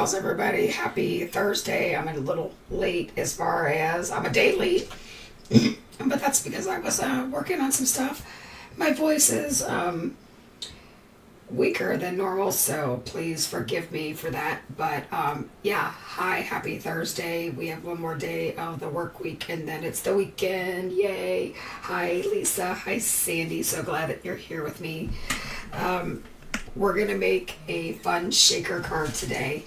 How's everybody? Happy Thursday. I'm a little late as far as I'm a day late, but that's because I was working on some stuff. My voice is weaker than normal, so please forgive me for that. But yeah, hi, happy Thursday. We have one more day of the work week and then it's the weekend. Yay. Hi, Lisa. Hi, Sandy. So glad that you're here with me. We're going to make a fun shaker card today.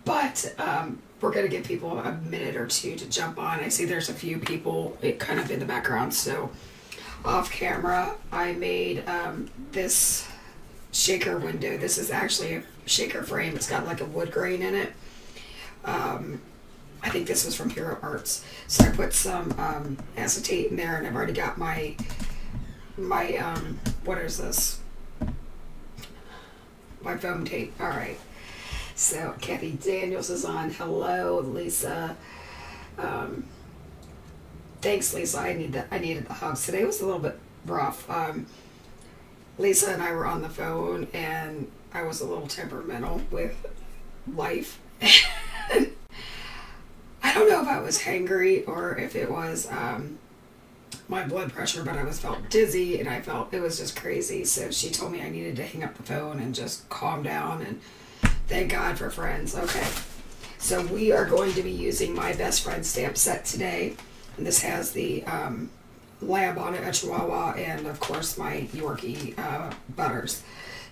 But we're going to give people a minute or two to jump on. I see there's a few people kind of in the background. So off camera, I made this shaker window. This is actually a shaker frame. It's got like a wood grain in it. I think this was from Hero Arts. So I put some acetate in there, and I've already got my what is this? My foam tape. All right. So Kathy Daniels is on. Hello, Lisa. Thanks, Lisa. I needed the hugs. Today was a little bit rough. Lisa and I were on the phone, and I was a little temperamental with life. I don't know if I was hangry or if it was my blood pressure, but I felt dizzy and I felt it was just crazy. So she told me I needed to hang up the phone and just calm down, and thank God for friends. Okay, so we are going to be using my best friend stamp set today, and this has the lamb on it, a chihuahua, and of course my Yorkie butters.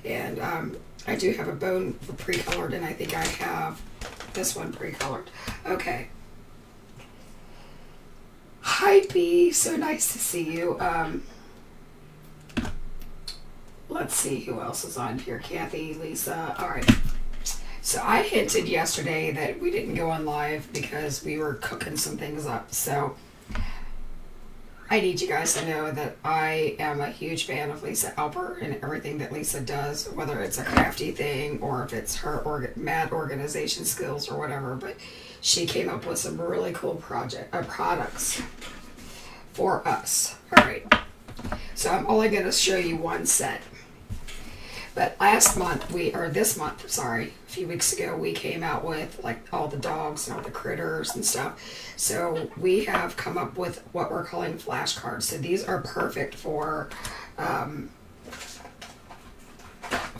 And I do have a bone pre-colored, and I think I have this one pre-colored. Okay. Hi, B. So nice to see you. Let's see who else is on here. Kathy, Lisa. All right. So I hinted yesterday that we didn't go on live because we were cooking some things up. So I need you guys to know that I am a huge fan of Lisa Alper and everything that Lisa does, whether it's a crafty thing or if it's her mad organization skills or whatever. But she came up with some really cool products for us. All right. So I'm only going to show you one set. But a few weeks ago, we came out with like all the dogs and all the critters and stuff. So we have come up with what we're calling flashcards. So these are perfect for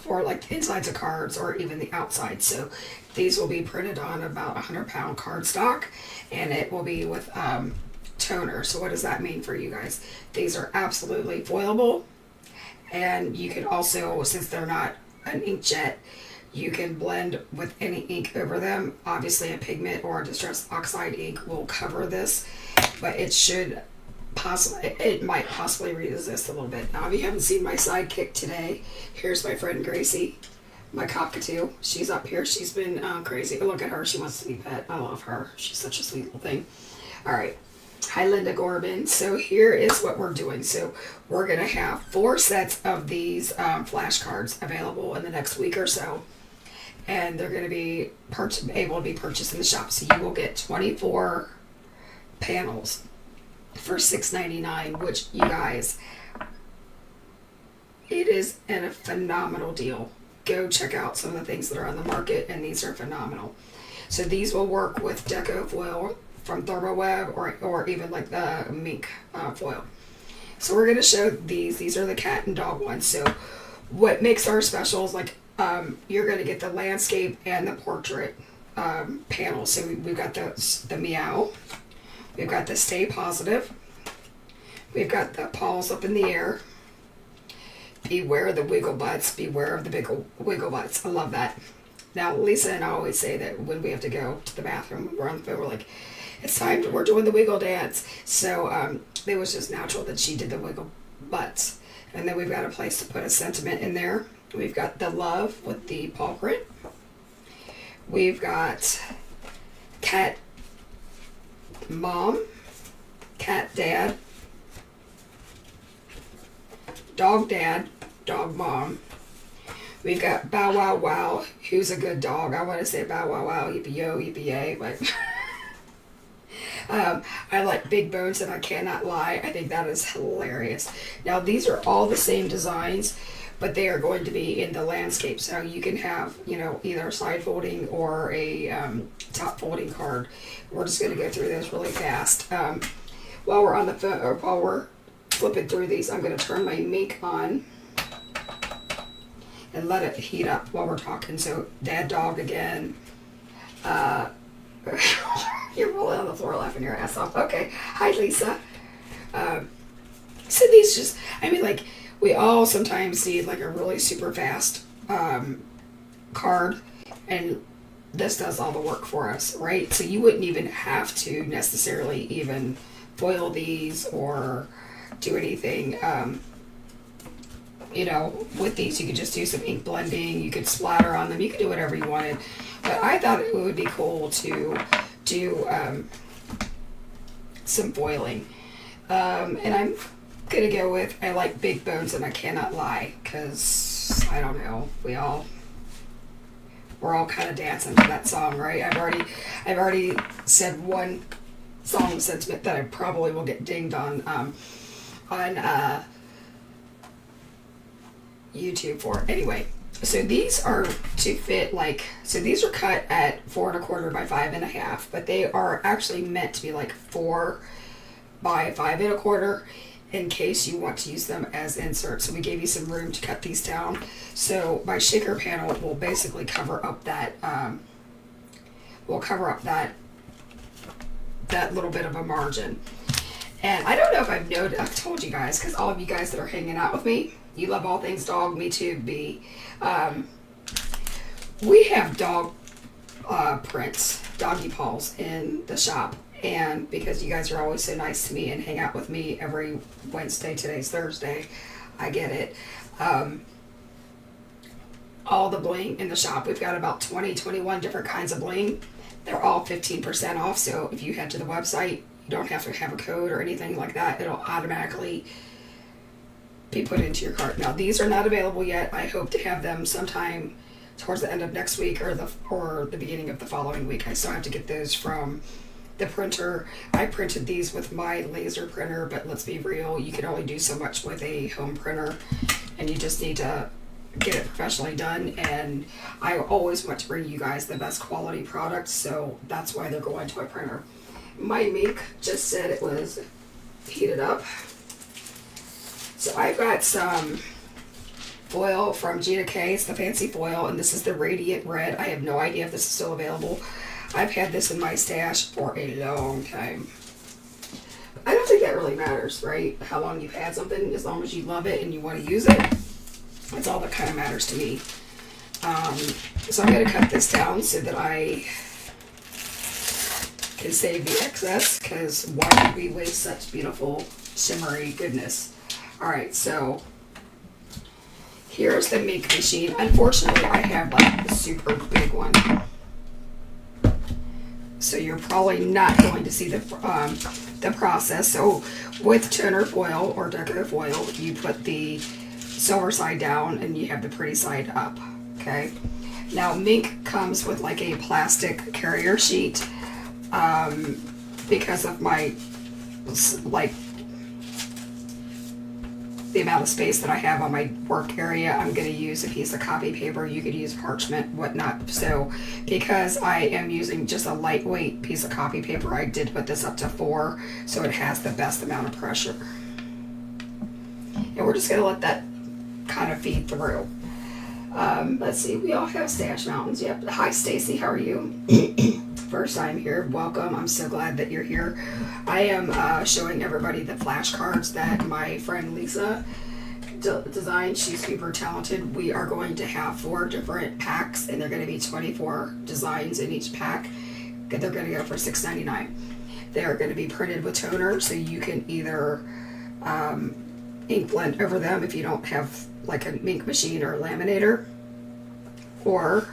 like the insides of cards or even the outside. So these will be printed on about 100-pound cardstock, and it will be with toner. So what does that mean for you guys? These are absolutely foilable. And you can also, since they're not an inkjet, you can blend with any ink over them. Obviously, a pigment or a distressed oxide ink will cover this, but it might possibly resist a little bit. Now, if you haven't seen my sidekick today, here's my friend Gracie, my Cockatoo. She's up here. She's been crazy. Look at her. She wants to be pet. I love her. She's such a sweet little thing. All right. Hi, Linda Gorman. So here is what we're doing. So we're going to have 4 sets of these flashcards available in the next week or so. And they're going to be able to be purchased in the shop. So you will get 24 panels for $6.99, which, you guys, it is a phenomenal deal. Go check out some of the things that are on the market, and these are phenomenal. So these will work with deco foil from ThermoWeb or even like the mink foil. So we're going to show these. These are the cat and dog ones. So what makes our special is like you're going to get the landscape and the portrait panel. So we've got the meow. We've got the stay positive. We've got the paws up in the air. Beware of the wiggle butts. Beware of the big wiggle butts. I love that. Now, Lisa and I always say that when we have to go to the bathroom, we're on the phone, we're like, it's time, we're doing the wiggle dance. So it was just natural that she did the wiggle butts. And then we've got a place to put a sentiment in there. We've got the love with the paw print. We've got cat mom, cat dad, dog mom. We've got Bow Wow Wow, who's a good dog. I want to say Bow Wow Wow, yippee yo, yippee yay, but I like Big Bones, and I cannot lie. I think that is hilarious. Now, these are all the same designs, but they are going to be in the landscape. So you can have, you know, either a side folding or a top folding card. We're just going to go through this really fast. While we're on the phone, or while we're flipping through these, I'm going to turn my Mink on and let it heat up while we're talking. So Dad Dog again. You're rolling on the floor laughing your ass off. Okay. Hi, Lisa. So these just, I mean, like, we all sometimes need like a really super fast card, and this does all the work for us, right? So you wouldn't even have to necessarily even foil these or do anything. You know, with these you could just do some ink blending, you could splatter on them, you could do whatever you wanted. But I thought it would be cool to do some foiling. And I'm gonna go with, I like big bones and I cannot lie, because I don't know, we're all kind of dancing to that song, right? I've already said one song sentiment that I probably will get dinged on YouTube for. Anyway, so these are to fit like, so these are cut at 4 1/4 by 5 1/2, but they are actually meant to be like 4 by 5 1/4 in case you want to use them as inserts. So we gave you some room to cut these down. So my shaker panel will basically cover up that that little bit of a margin. And I don't know if I've told you guys, because all of you guys that are hanging out with me, you love all things dog, me too, B. We have dog prints, doggy paws in the shop. And because you guys are always so nice to me and hang out with me every Wednesday, today's Thursday, I get it. All the bling in the shop, we've got about 21 different kinds of bling. They're all 15% off, so if you head to the website, you don't have to have a code or anything like that. It'll automatically be put into your cart. Now, these are not available yet. I hope to have them sometime towards the end of next week or the beginning of the following week. I still have to get those from the printer. I printed these with my laser printer, but let's be real, you can only do so much with a home printer, and you just need to get it professionally done. And I always want to bring you guys the best quality products, so that's why they're going to a printer. My Mink just said it was heated up. So I've got some foil from Gina K. It's the fancy foil, and this is the Radiant Red. I have no idea if this is still available. I've had this in my stash for a long time. I don't think that really matters, right? How long you've had something, as long as you love it and you want to use it. That's all that kind of matters to me. So I'm going to cut this down so that I can save the excess, because why would we waste such beautiful shimmery goodness? Alright, so here's the Mink machine. Unfortunately, I have like the super big one, so you're probably not going to see the process. So with toner foil or deco foil, you put the silver side down and you have the pretty side up. Okay. Now Mink comes with like a plastic carrier sheet. Because of my the amount of space that I have on my work area, I'm going to use a piece of copy paper. You could use parchment, whatnot. So because I am using just a lightweight piece of copy paper, I did put this up to 4, so it has the best amount of pressure. And we're just going to let that kind of feed through. Let's see, we all have stash mountains. Yep. Hi Stacy, how are you? First time here, welcome. I'm so glad that you're here. I am showing everybody the flashcards that my friend Lisa designed. She's super talented. We are going to have 4 different packs, and they're going to be 24 designs in each pack. They're going to go for $6.99. They're going to be printed with toner, so you can either ink blend over them if you don't have like a Mink machine or a laminator, or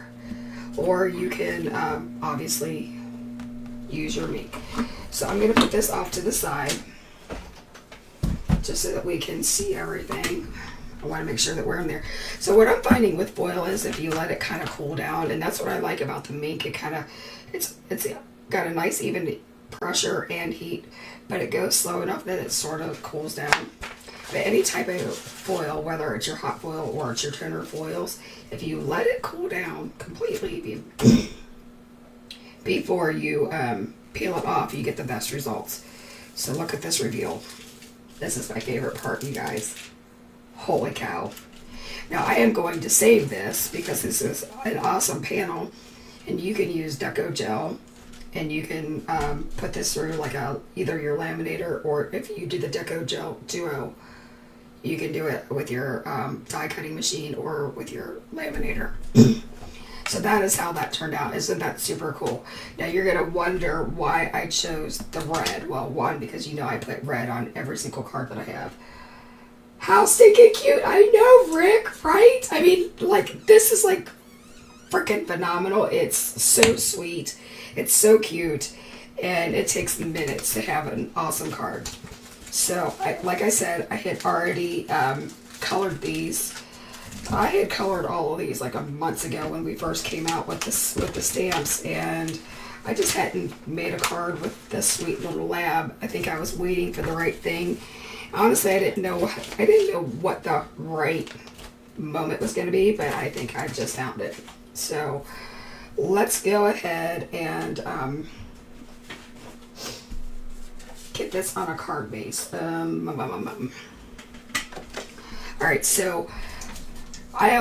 you can obviously use your Mink. So I'm going to put this off to the side just so that we can see everything. I want to make sure that we're in there. So what I'm finding with foil is if you let it kind of cool down, and that's what I like about the Mink. It kind of, it's got a nice even pressure and heat, but it goes slow enough that it sort of cools down. But any type of foil, whether it's your hot foil or it's your toner foils, if you let it cool down completely before you peel it off, you get the best results. So look at this reveal. This is my favorite part, you guys. Holy cow. Now I am going to save this because this is an awesome panel, and you can use Deco Gel, and you can put this through like either your laminator, or if you do the Deco Gel Duo, you can do it with your die cutting machine or with your laminator. So that is how that turned out. Isn't that super cool? Now you're going to wonder why I chose the red. Well, one, because you know I put red on every single card that I have. How stinking cute. I know, Rick, right? I mean, like, this is like freaking phenomenal. It's so sweet. It's so cute. And it takes minutes to have an awesome card. So, like I said, I had already colored these. I had colored all of these like a month ago when we first came out with the stamps, and I just hadn't made a card with this sweet little lab. I think I was waiting for the right thing. Honestly, I didn't know what the right moment was going to be, but I think I just found it. So let's go ahead and get this on a card base. All right, so I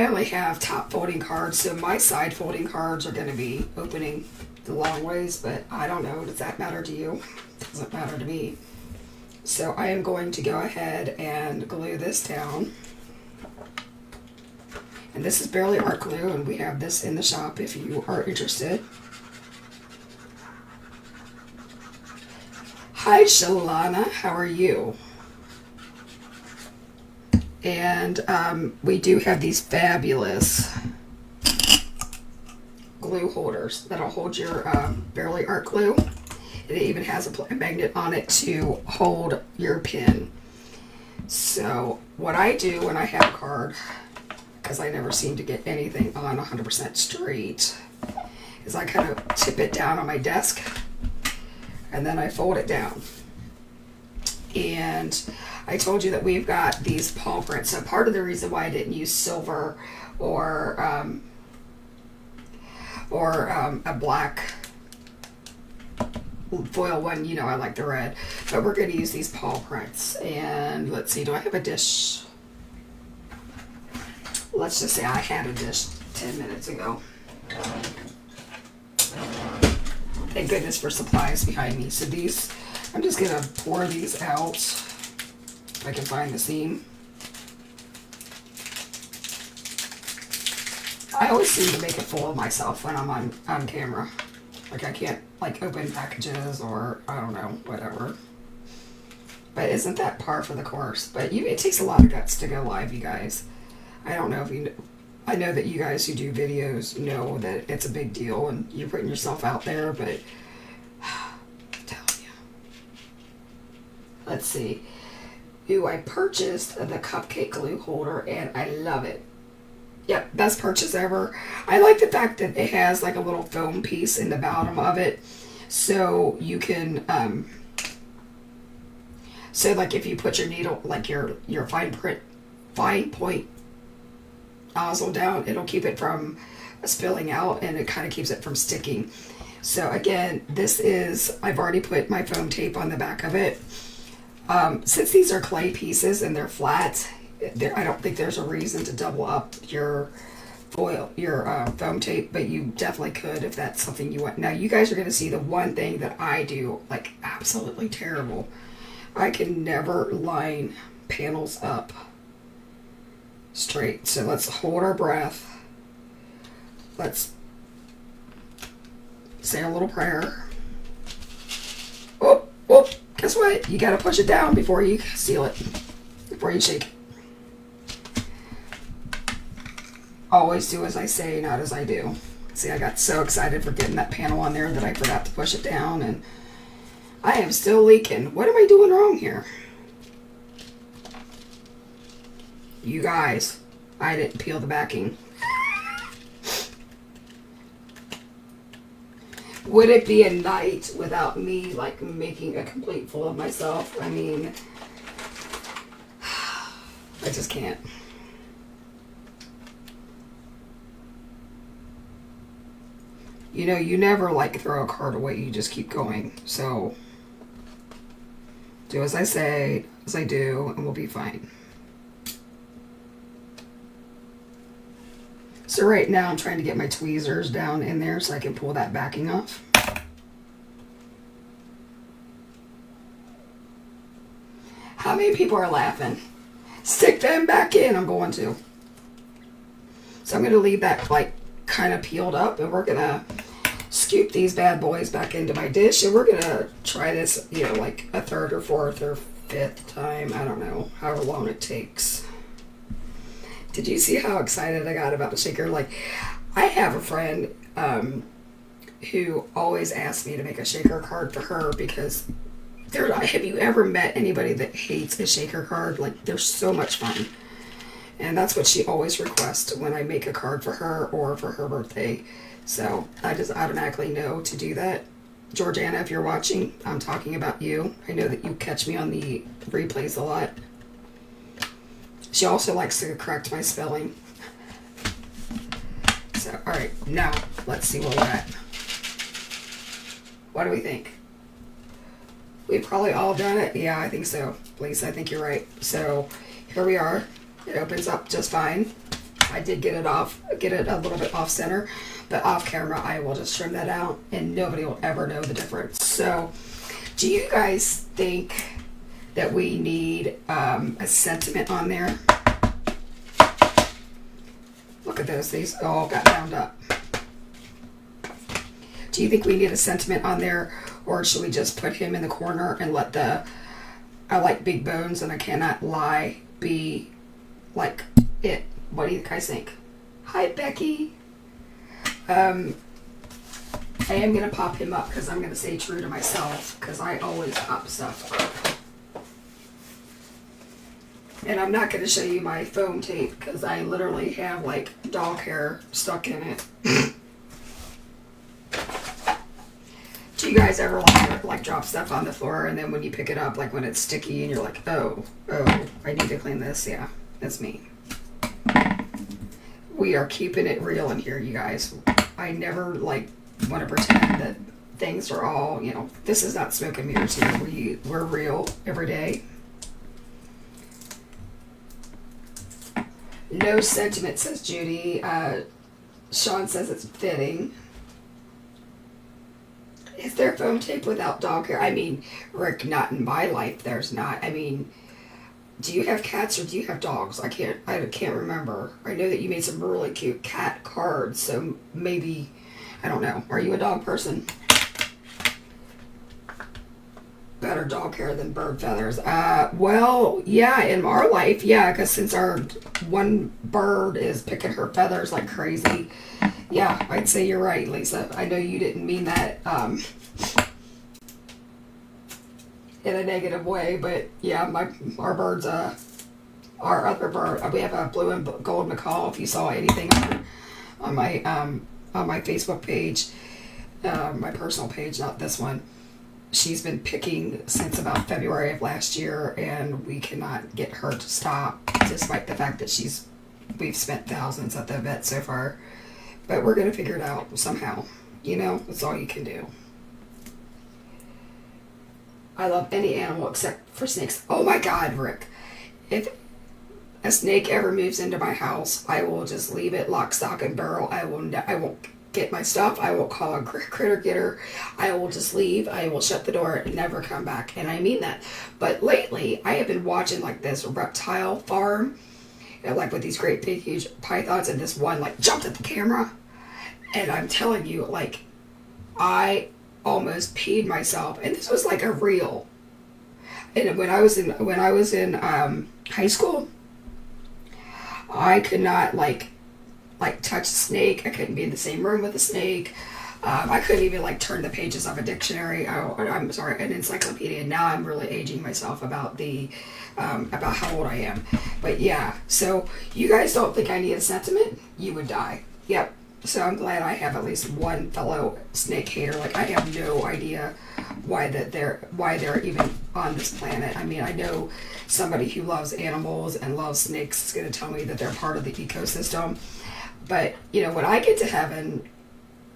only have top folding cards, so my side folding cards are going to be opening the long ways, but I don't know. Does that matter to you? Doesn't matter to me. So I am going to go ahead and glue this down. And this is Barely Art Glue, and we have this in the shop if you are interested. Hi, Shalana. How are you? And we do have these fabulous glue holders that'll hold your Barely Art Glue. It even has a magnet on it to hold your pin. So what I do when I have a card, because I never seem to get anything on 100% straight, is I kind of tip it down on my desk, and then I fold it down. And I told you that we've got these paw prints. So part of the reason why I didn't use silver or a black foil one, you know, I like the red, but we're going to use these paw prints. And let's see, do I have a dish? Let's just say I had a dish 10 minutes ago. Thank goodness for supplies behind me. So these, I'm just going to pour these out if I can find the seam. I always seem to make a fool of myself when I'm on camera. Like I can't like open packages or I don't know, whatever. But isn't that par for the course? But it takes a lot of guts to go live, you guys. I don't know if you know. I know that you guys who do videos know that it's a big deal and you're putting yourself out there, but I'm telling you. Let's see. Ooh, I purchased the cupcake glue holder and I love it. Yep, best purchase ever. I like the fact that it has like a little foam piece in the bottom of it. So you can, so like if you put your needle, like your fine point nozzle down, it'll keep it from spilling out and it kind of keeps it from sticking. So again, this is, I've already put my foam tape on the back of it. Since these are clay pieces and they're flat, I don't think there's a reason to double up your foil, your foam tape, but you definitely could if that's something you want. Now you guys are going to see the one thing that I do like absolutely terrible. I can never line panels up straight. So let's hold our breath. Let's say a little prayer. Oh, oh, guess what? You got to push it down before you seal it, before you shake it. Always do as I say, not as I do. See, I got so excited for getting that panel on there that I forgot to push it down, and I am still leaking. What am I doing wrong here? You guys, I didn't peel the backing. Would it be a night without me, like, making a complete fool of myself? I mean, can't. You know, you never like throw a card away, you just keep going. So do as I say, as I do, and we'll be fine. So right now I'm trying to get my tweezers down in there so I can pull that backing off. How many people are laughing? Stick them back in. I'm going to. So I'm going to leave that like kind of peeled up, and we're going to scoop these bad boys back into my dish, and we're going to try this, you know, like a third or fourth or fifth time. I don't know, however long it takes. Did you see how excited I got about the shaker? Like, I have a friend who always asks me to make a shaker card for her because have you ever met anybody that hates a shaker card? Like, they're so much fun. And that's what she always requests when I make a card for her or for her birthday. So I just automatically know to do that. Georgiana, if you're watching, I'm talking about you. I know that you catch me on the replays a lot. She also likes to correct my spelling. So, alright, now let's see where we're at. What do we think? We've probably all done it. Yeah, I think so. Lisa, I think you're right. So here we are. It opens up just fine. I did get it a little bit off center, but off camera I will just trim that out and nobody will ever know the difference. So do you guys think that we need a sentiment on there? Look at those, these all got bound up. Do you think we need a sentiment on there, or should we just put him in the corner and let I like big bones and I cannot lie be like it? What do you guys think? Hi, Becky. I am going to pop him up because I'm going to stay true to myself because I always pop stuff up. And I'm not going to show you my foam tape because I literally have like dog hair stuck in it. Do you guys ever like drop stuff on the floor and then when you pick it up, like when it's sticky and you're like, oh, I need to clean this? Yeah, that's me. We are keeping it real in here, you guys. I never like want to pretend that things are all, you know, this is not smoke and mirrors here. We're real every day. No sentiment, says Judy. Sean says it's fitting. Is there foam tape without dog hair? I mean, Rick, not in my life. There's not. I mean, do you have cats or do you have dogs? I can't remember. I know that you made some really cute cat cards, so maybe, I don't know. Are you a dog person? Better dog hair than bird feathers. Well, yeah, in our life, yeah, because since our one bird is picking her feathers like crazy, yeah, I'd say you're right, Lisa. I know you didn't mean that in a negative way, but yeah, our birds, our other bird, we have a blue and gold macaw. If you saw anything on my Facebook page, my personal page, not this one. She's been picking since about February of last year, and we cannot get her to stop, despite the fact that we've spent thousands at the vet so far. But we're going to figure it out somehow. You know, that's all you can do. I love any animal except for snakes. Oh my God, Rick. If a snake ever moves into my house, I will just leave it lock, stock, and barrel. I won't get my stuff. I will call a critter getter. I will just leave. I will shut the door and never come back. And I mean that. But lately, I have been watching like this reptile farm, you know, like with these great big huge pythons, and this one like jumped at the camera. And I'm telling you, like, I almost peed myself. And this was like a reel. And when I was in high school, I could not like touch a snake. I couldn't be in the same room with a snake. I couldn't even like turn the pages of a dictionary. I'm sorry, an encyclopedia. Now I'm really aging myself about how old I am. But yeah, so you guys don't think I need a sentiment? You would die. Yep. So I'm glad I have at least one fellow snake hater. Like, I have no idea why they're even on this planet. I mean, I know somebody who loves animals and loves snakes is going to tell me that they're part of the ecosystem. But, you know, when I get to heaven,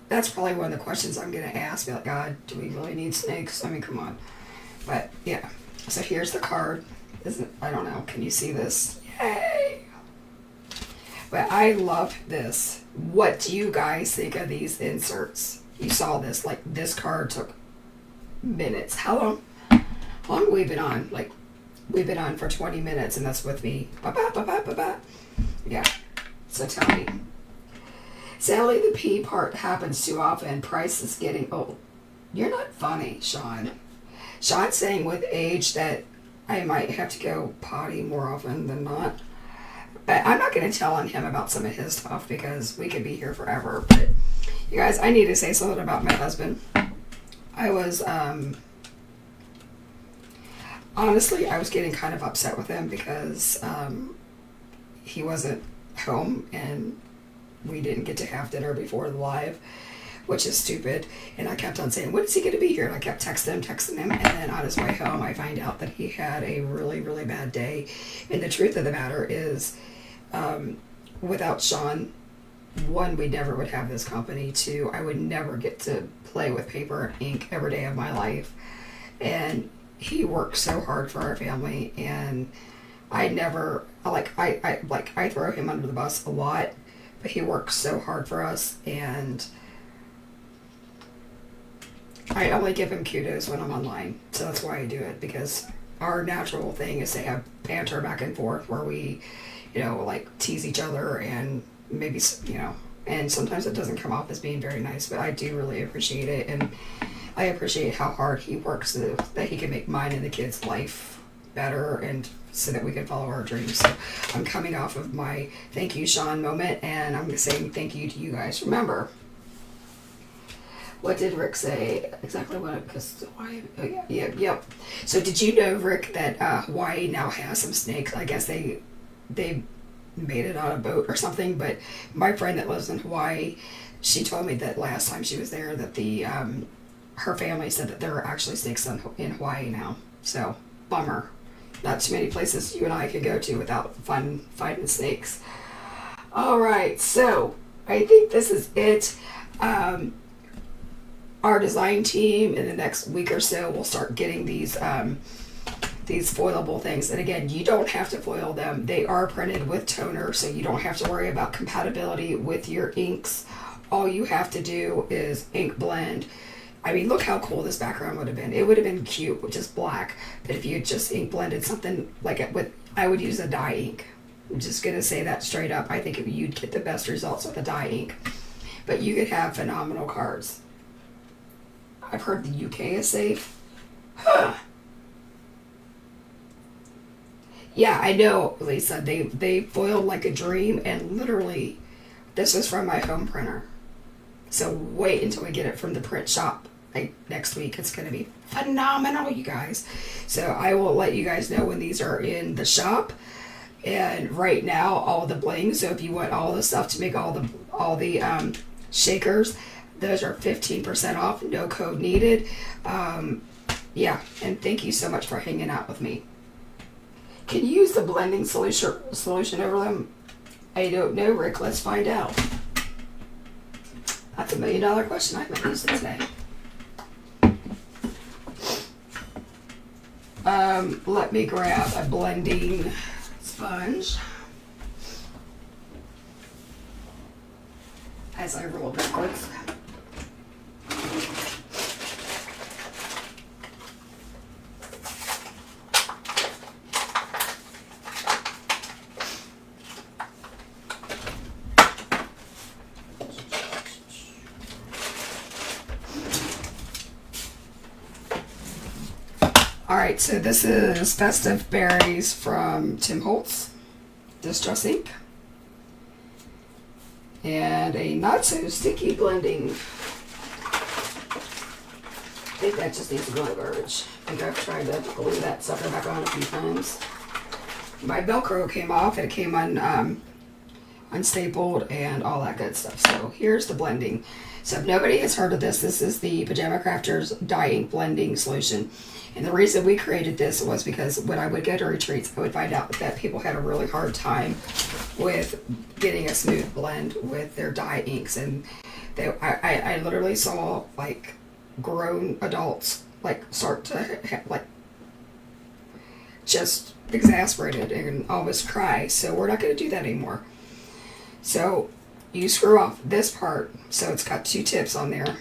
that's probably one of the questions I'm going to ask. Be like, God, do we really need snakes? I mean, come on. But, yeah. So here's the card. I don't know. Can you see this? Yay! But I love this. What do you guys think of these inserts? You saw this. Like, this card took minutes. How long have we been on? Like, we've been on for 20 minutes, and that's with me. Ba-ba-ba-ba-ba-ba. Yeah. So tell me. Sally, the P part happens too often. Price is getting old. You're not funny, Sean. Sean's saying with age that I might have to go potty more often than not. But I'm not going to tell on him about some of his stuff because we could be here forever. But you guys, I need to say something about my husband. I was, honestly, I was getting kind of upset with him because he wasn't home and we didn't get to have dinner before the live, which is stupid. And I kept on saying, when is he going to be here? And I kept texting him. And then on his way home, I find out that he had a really, really bad day. And the truth of the matter is, without Sean, one, we never would have this company. Two, I would never get to play with paper and ink every day of my life. And he worked so hard for our family. And I never, I throw him under the bus a lot. But he works so hard for us, and I only give him kudos when I'm online. So that's why I do it, because our natural thing is to have banter back and forth where we, you know, like tease each other and maybe, you know, and sometimes it doesn't come off as being very nice, but I do really appreciate it. And I appreciate how hard he works so that he can make mine and the kids' life better and so that we can follow our dreams. So I'm coming off of my thank you, Sean moment, and I'm saying thank you to you guys. Remember, what did Rick say? Exactly what? Because Hawaii. Oh yeah, yep. So did you know, Rick, that Hawaii now has some snakes? I guess they made it on a boat or something. But my friend that lives in Hawaii, she told me that last time she was there that the her family said that there are actually snakes in Hawaii now. So bummer. Not too many places you and I could go to without fighting snakes. All right, so I think this is it. Our design team in the next week or so will start getting these foilable things. And again, you don't have to foil them. They are printed with toner, so you don't have to worry about compatibility with your inks. All you have to do is ink blend. I mean, look how cool this background would have been. It would have been cute with just black. But if you just ink blended something like it with, I would use a dye ink. I'm just going to say that straight up. I think you'd get the best results with a dye ink. But you could have phenomenal cards. I've heard the UK is safe. Huh. Yeah, I know, Lisa. They foiled like a dream, and literally, this is from my home printer. So wait until we get it from the print shop next week. It's going to be phenomenal, you guys. So I will let you guys know when these are in the shop. And right now, all the bling. So if you want all the stuff to make all the shakers, those are 15% off. No code needed. Yeah, and thank you so much for hanging out with me. Can you use the blending solution over them? I don't know, Rick. Let's find out. That's $1 million question. I haven't used it today. Let me grab a blending sponge as I roll backwards. Alright, so this is Festive Berries from Tim Holtz, Distress Ink, and a not so sticky blending. I think that just needs to go in the garbage. I think I've tried to glue that sucker back on a few times. My Velcro came off and it came on unstapled, and all that good stuff. So here's the blending. So if nobody has heard of this, this is the Pajama Crafter's dye ink blending solution. And the reason we created this was because when I would go to retreats, I would find out that people had a really hard time with getting a smooth blend with their dye inks. And I literally saw like grown adults like start to like just exasperated and almost cry. So we're not going to do that anymore. So you screw off this part, so it's got 2 tips on there.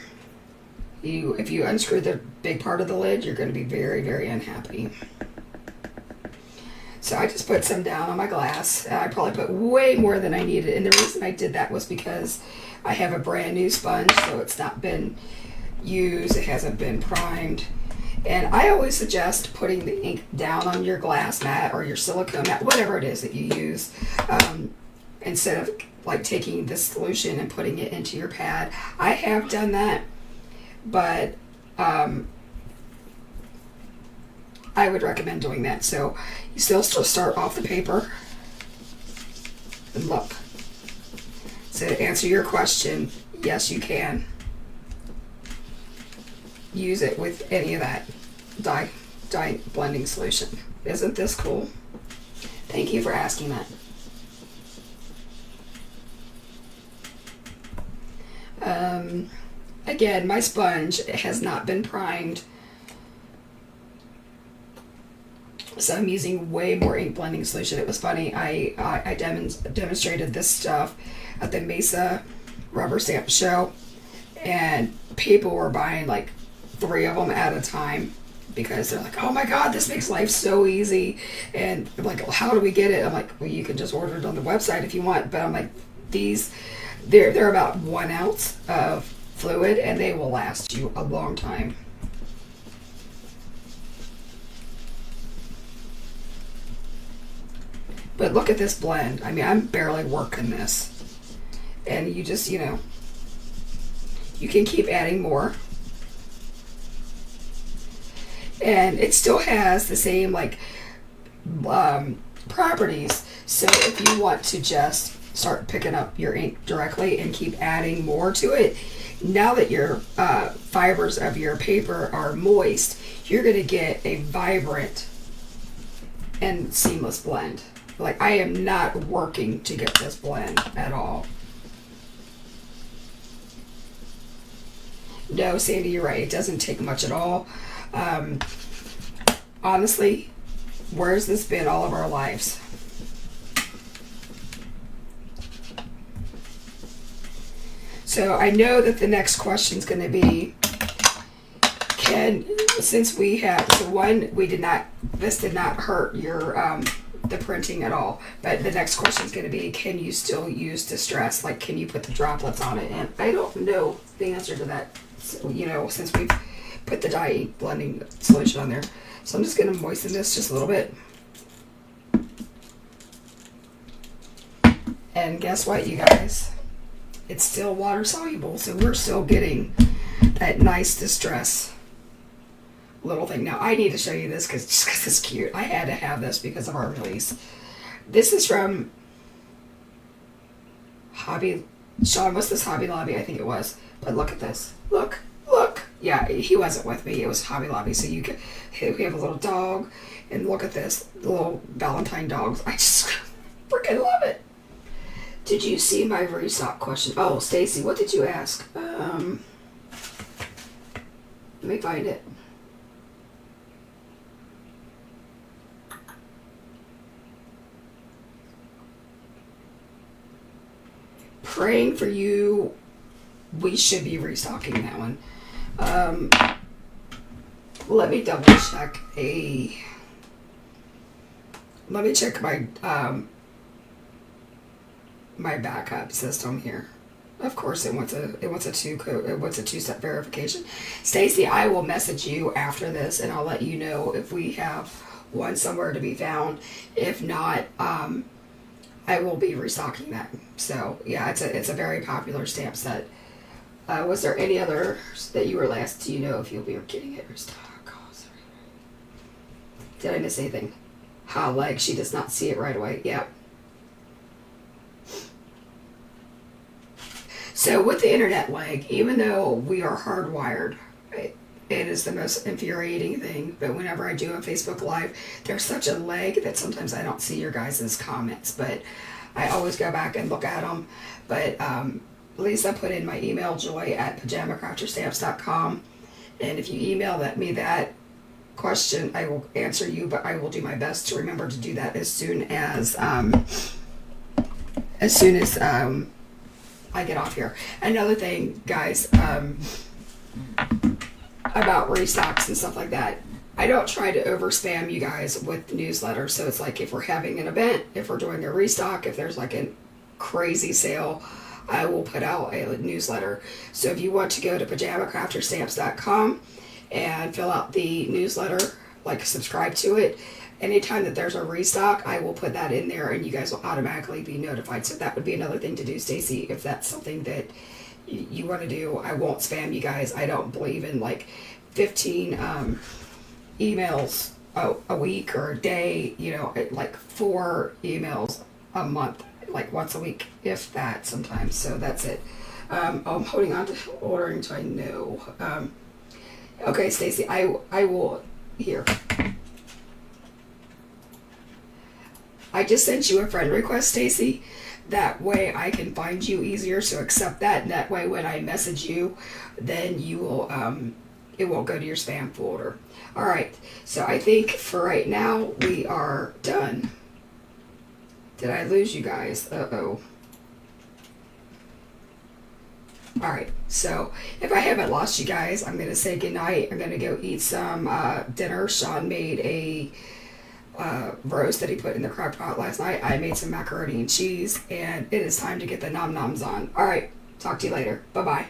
If you unscrew the big part of the lid, you're going to be very, very unhappy. So I just put some down on my glass. I probably put way more than I needed, and the reason I did that was because I have a brand new sponge, so it's not been used, it hasn't been primed. And I always suggest putting the ink down on your glass mat or your silicone mat, whatever it is that you use, instead of like taking this solution and putting it into your pad. I have done that, but I would recommend doing that. So you still start off the paper and look. So to answer your question, yes, you can use it with any of that dye blending solution. Isn't this cool? Thank you for asking that. Again, my sponge has not been primed, so I'm using way more ink blending solution. It was funny, I demonstrated this stuff at the Mesa rubber stamp show, and people were buying like 3 of them at a time because they're like, oh my god, this makes life so easy. And I'm like, well, how do we get it? I'm like, well, you can just order it on the website if you want. But I'm like, they're about 1 ounce of fluid, and they will last you a long time. But look at this blend. I mean, I'm barely working this. And you just, you know, you can keep adding more. And it still has the same like properties. So if you want to just start picking up your ink directly and keep adding more to it, now that your fibers of your paper are moist, you're going to get a vibrant and seamless blend. Like, I am not working to get this blend at all. No, Sandy, you're right. It doesn't take much at all. Honestly, where's this been all of our lives? So I know that the next question is going to be, since we have, so one, this did not hurt your, the printing at all, but the next question is going to be, can you still use distress? Like, can you put the droplets on it? And I don't know the answer to that, so, you know, since we've put the dye ink blending solution on there. So I'm just going to moisten this just a little bit. And guess what, you guys? It's still water soluble, so we're still getting that nice distress little thing. Now I need to show you this because it's cute. I had to have this because of our release. This is from Sean, what's this, Hobby Lobby? I think it was. But look at this. Look. Yeah, he wasn't with me. It was Hobby Lobby. So we have a little dog, and look at this, the little Valentine dogs. I just freaking love it. Did you see my restock question? Oh, Stacy, what did you ask? Let me find it. Praying for you. We should be restocking that one. Let me double check let me check my my backup system here. Of course it wants a two-step verification. Stacy, I will message you after this and I'll let you know if we have one somewhere to be found. If not, I will be restocking that. So yeah, it's a very popular stamp set. Was there any others that you were last? Do you know if you'll be getting it restocked? Oh, sorry. Did I miss anything? Like she does not see it right away. Yeah. So with the internet lag, even though we are hardwired, it is the most infuriating thing. But whenever I do a Facebook Live, there's such a lag that sometimes I don't see your guys' comments. But I always go back and look at them. But Lisa put in my email, joy@pajamacrafterstamps.com. And if you email me that question, I will answer you. But I will do my best to remember to do that as soon as I get off here. Another thing, guys, about restocks and stuff like that. I don't try to over spam you guys with newsletters. So it's like if we're having an event, if we're doing a restock, if there's like a crazy sale, I will put out a newsletter. So if you want to go to pajamacrafterstamps.com and fill out the newsletter, like subscribe to it, anytime that there's a restock, I will put that in there and you guys will automatically be notified. So that would be another thing to do, Stacy, if that's something that you want to do. I won't spam you guys. I don't believe in like 15 emails a week or a day, like 4 emails a month, like once a week, if that sometimes. So that's it. I'm holding on to ordering until I know. Okay, Stacy, I will, here. I just sent you a friend request, Stacy. That way I can find you easier, so accept that. And that way when I message you, then you will, it won't go to your spam folder. All right, so I think for right now, we are done. Did I lose you guys? Uh-oh. All right, so if I haven't lost you guys, I'm going to say goodnight. I'm going to go eat some dinner. Sean made a roast that he put in the crock pot last night. I made some macaroni and cheese, and it is time to get the nom noms on. All right, talk to you later. Bye-bye.